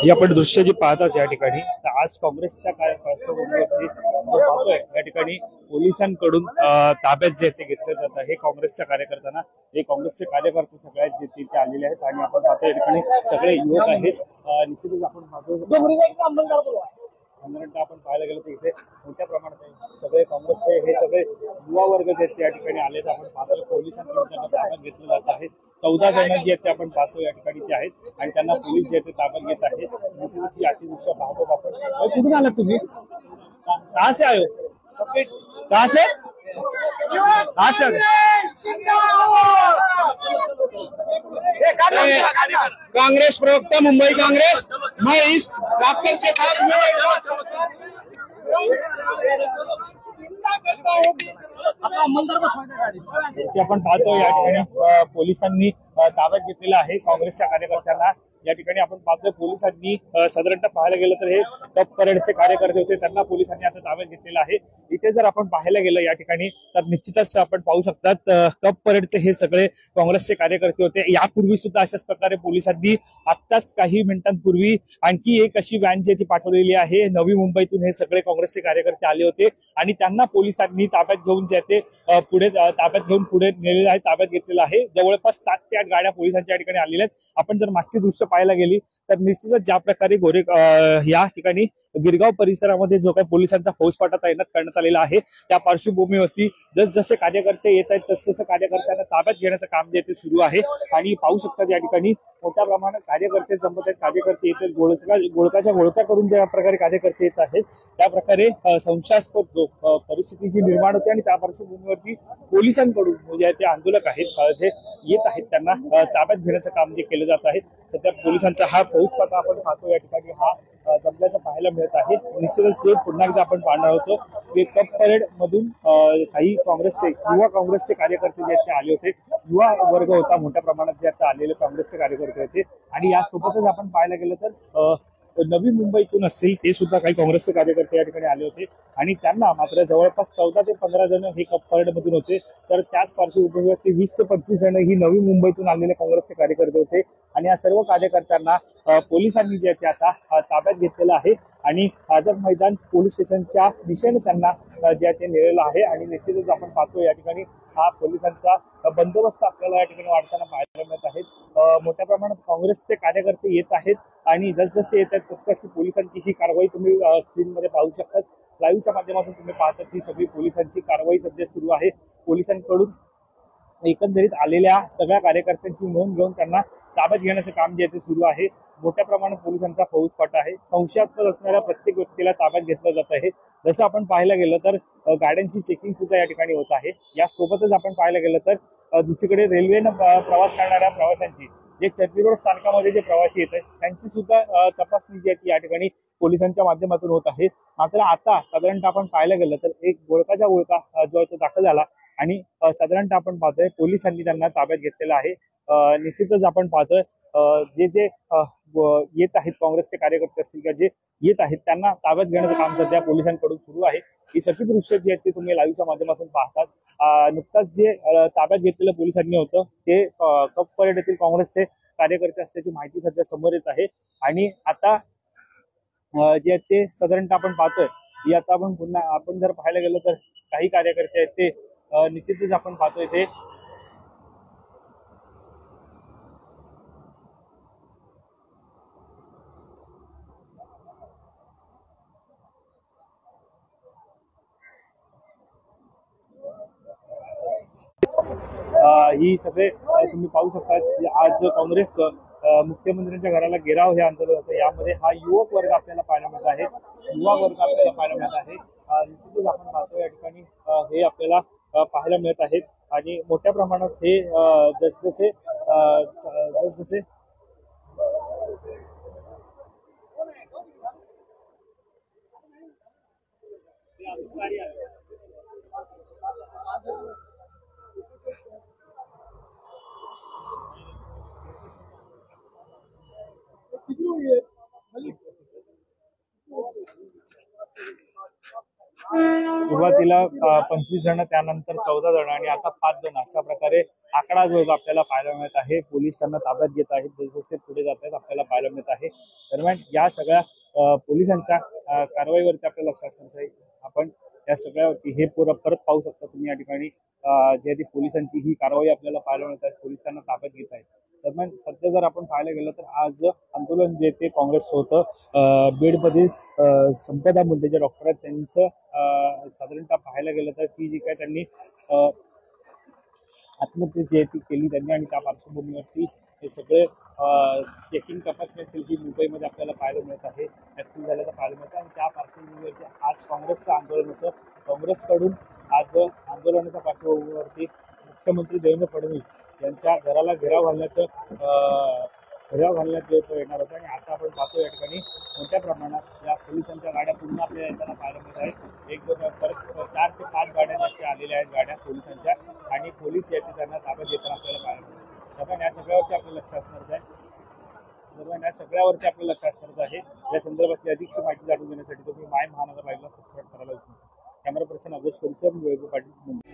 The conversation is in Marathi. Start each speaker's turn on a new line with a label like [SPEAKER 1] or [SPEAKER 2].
[SPEAKER 1] ही आपण दृश्य जी पाहतात या ठिकाणी आज काँग्रेसच्या पार्श्वभूमीवरती पाहतोय या ठिकाणी पोलिसांकडून ताब्यात जे ते घेतलं जात आहे काँग्रेसच्या कार्यकर्त्यांना हे काँग्रेसचे कार्यकर्ते सगळ्यात जे तिथे आलेले आहेत आणि आपण पाहतो या ठिकाणी सगळे युवक आहेत निश्चितच आपण पाहतो आपण पाहायला गेलो तर इथे मोठ्या प्रमाणात सगळे काँग्रेसचे हे सगळे युवा वर्ग जे त्या ठिकाणी आलेत आपण पाहतो पोलिसांकडून त्यांना ताब्यात घेतलं जात आहे 14 जण जे आहेत ते आपण पाहतो या ठिकाणी ते आहेत आणि त्यांना पोलीस जे ते ताब्यात घेत आहेत निश्चितच अतिदृश्य पाहतो आपण कुठून आलात तुम्ही कहाँ से आयो कहाँ से
[SPEAKER 2] कांग्रेस प्रवक्ता मुंबई कांग्रेस मैं इस डॉक्टर के साथ
[SPEAKER 1] आपण पाहतो या ठिकाणी पोलिसांनी ताब्यात घेतलेला आहे काँग्रेसच्या कार्यकर्त्यांना या ठिकाणी आपण पाहतोय पोलिसांनी साधारणतः पाहायला गेलं तर हे कप परेडचे कार्यकर्ते होते त्यांना पोलिसांनी आता ताब्यात घेतलेलं आहे इथे जर आपण पाहायला गेलं या ठिकाणी तर निश्चितच आपण पाहू शकतात कप परेडचे हे सगळे काँग्रेसचे कार्यकर्ते होते यापूर्वी सुद्धा अशाच प्रकारे पोलिसांनी आत्ताच काही मिनिटांपूर्वी आणखी एक अशी व्हॅन जी ती पाठवलेली आहे नवी मुंबईतून हे सगळे काँग्रेसचे कार्यकर्ते आले होते आणि त्यांना पोलिसांनी ताब्यात घेऊन जे ते पुढे ताब्यात घेऊन पुढे नेलेलं आहे ताब्यात घेतलेलं आहे जवळपास 7 ते 8 गाड्या पोलिसांच्या ठिकाणी आलेल्या आहेत आपण जर मागची दृश्य पाहायला गेली तर निश्चितच ज्या प्रकारे या ठिकाणी गिरगाव परिसरामध्ये जो काही पोलिसांचा फौजफाटा तैनात करण्यात आलेला आहे त्या पार्श्वभूमीवरती जसजसे कार्यकर्ते येत आहेत तसतसं कार्यकर्त्यांना ताब्यात घेण्याचं काम जे ते सुरू आहे आणि पाहू शकतात या ठिकाणी मोठ्या प्रमाणात कार्यकर्ते जमत आहेत कार्यकर्ते येत आहेत गोळकाच्या गोळका करून ज्या प्रकारे कार्यकर्ते येत आहेत त्या प्रकारे संशयास्पद जो परिस्थिती जी निर्माण होते आणि त्या पार्श्वभूमीवरती पोलिसांकडून म्हणजे ते आंदोलक आहेत जे येत आहेत त्यांना ताब्यात घेण्याचं काम जे केलं जात आहे सध्या पोलिसांचा हा फौजफाटा आपण पाहतो या ठिकाणी हा जमल्याचं पाहायला मिळत आहे निश्चितच हे पुन्हा एकदा आपण पाहणार होतो की कप परेड मधून काही युवा काँग्रेसचे कार्यकर्ते जे आले होते युवा वर्ग होता मोठ्या प्रमाणात जे आता आलेले काँग्रेसचे कार्यकर्ते होते आणि यासोबतच आपण पाहायला गेलं तर नवी मुंबईतून असतील ते सुद्धा काही काँग्रेसचे कार्यकर्ते या ठिकाणी आले होते आणि त्यांना मात्र जवळपास 14 ते 15 जण हे कप परेड मधून होते तर त्याच पार्श्वभूमीवरती 20 ते 25 जण ही नवी मुंबईतून आलेले काँग्रेसचे कार्यकर्ते होते आणि या सर्व कार्यकर्त्यांना पोलिसांनी जे ते आता ताब्यात घेतलेलं आहे आणि आझाद मैदान पोलीस स्टेशनच्या दिशेने त्यांना जे ते नेलेलं आहे आणि निश्चितच आपण पाहतो या ठिकाणी हा पोलिसांचा बंदोबस्त आपल्याला या ठिकाणी वाढताना पाहायला मिळत आहे मोठ्या प्रमाणात काँग्रेसचे कार्यकर्ते येत आहेत आणि जसजसे येत आहेत तसतशी पोलिसांची ही कारवाई तुम्ही स्क्रीनमध्ये पाहू शकतात लाईव्हच्या माध्यमातून तुम्ही पाहतात ही सगळी पोलिसांची कारवाई सध्या सुरू आहे पोलिसांकडून एकंदरीत आलेल्या सगळ्या कार्यकर्त्यांची नोंद घेऊन त्यांना ताब्यात घेण्याचं काम जे ते सुरू आहे मोठ्या प्रमाणात पोलिसांचा फौजफाटा आहे संशयास्पद असणाऱ्या प्रत्येक व्यक्तीला ताब्यात घेतलं जात आहे जसं आपण पाहायला गेलं तर गाड्यांची चेकिंग सुद्धा या ठिकाणी होत आहे यासोबतच आपण पाहायला गेलं तर दुसरीकडे रेल्वेनं प्रवास करणाऱ्या प्रवाशांची जे चर्चगेट स्थानकामध्ये जे प्रवासी येत आहेत त्यांची सुद्धा तपासणी जी आहे या ठिकाणी पोलिसांच्या माध्यमातून होत आहे मात्र आता साधारणतः आपण पाहायला गेलं तर एक गोळकाच्या गोळका जो आहे तो दाखल झाला आणि साधारणतः आपण पाहतोय पोलिसांनी त्यांना ताब्यात घेतलेला आहे निश्चितच आपण पाहतोय जे येत आहेत काँग्रेसचे कार्यकर्ते असतील किंवा जे येत आहेत त्यांना ताब्यात घेण्याचं काम सध्या पोलिसांकडून सुरू आहे ही सगळी दृश्य जी आहेत ती तुम्ही लाईव्हच्या माध्यमातून पाहतात नुकताच जे ताब्यात घेतलेलं पोलिसांनी होतं ते कप परेड येथील काँग्रेसचे कार्यकर्ते असल्याची माहिती सध्या समोर येत आहे आणि आता जे ते साधारणतः आपण पाहतोय ही आता आपण जर पाहायला गेलो तर काही कार्यकर्ते आहेत ते निश्चितच आपण पाहतोय ते ही सगळे तुम्ही पाहू शकता आज काँग्रेस मुख्यमंत्र्यांच्या घराला घेराव हे आंदोलन होतं यामध्ये हा युवक वर्ग आपल्याला पाहायला मिळत आहे युवा वर्ग आपल्याला पाहायला मिळत आहे निश्चितच आपण पाहतो या ठिकाणी हे आपल्याला पाहायला मिळत आहेत आणि मोठ्या प्रमाणात हे जसजसे सुरुवातीला 25 जण, त्यानंतर 14 जण आणि आता 5 जण अशा प्रकारे आकडा जो आहे तो आपल्याला पाहायला मिळत आहे. पोलीस त्यांना ताब्यात घेत आहेत, जसे पुढे जात आहेत आपल्याला पाहायला मिळत आहे. दरम्यान या सगळ्या पोलिसांच्या कारवाईवरती आपल्या लक्ष असण्याचं आहे. आपण या सगळ्यावरती हे परत पाहू शकता तुम्ही या ठिकाणी जे ती पोलिसांची ही कारवाई आपल्याला पाहायला मिळत आहे. पोलिसांना ताब्यात घेत आहेत. दरम्यान सध्या जर आपण पाहायला गेलं तर आज आंदोलन जे ते काँग्रेस होतं बीडमधील संपदा मुंडे जे डॉक्टर आहेत त्यांचं साधारणतः पाहायला गेलं तर ती जी काय त्यांनी आत्महत्या जी आहे ती केली त्यांनी आणि त्या पार्श्वभूमीवरती हे सगळे चेकिंग तपासणी असेल ही मुंबईमध्ये आपल्याला पाहायला मिळत आहे. ऍक्टिव्ह झाल्याचं पाहायला मिळतं आणि त्या पार्श्वभूमीवरती आज काँग्रेसचं आंदोलन होतं. काँग्रेसकडून आज आंदोलनाच्या पार्श्वभूमीवरती मुख्यमंत्री देवेंद्र फडणवीस यांच्या घराला घेराव घालण्यात येणार होतं आणि आता आपण पाहतो या ठिकाणी मोठ्या प्रमाणात या पोलिसांच्या गाड्या पुन्हा आपल्याला येताना पाहायला मिळत आहेत. एक दोन परत 4 ते 5 गाड्या त्याच्या आलेल्या आहेत गाड्या पोलिसांच्या आणि पोलीस या त्यांना ताब्यात घेताना आपल्याला पाहायला मिळतं. दरम्यान या सगळ्यावरती आपलं लक्ष असणार आहे. या संदर्भातली अधिकची माहिती जाणून घेण्यासाठी तुम्ही माय महानगर लाईव्हला सबस्क्राईब करायला विसरू नका. कॅमेरा पर्सन अगोज परिसर, वैभव पाटील, मुंबई.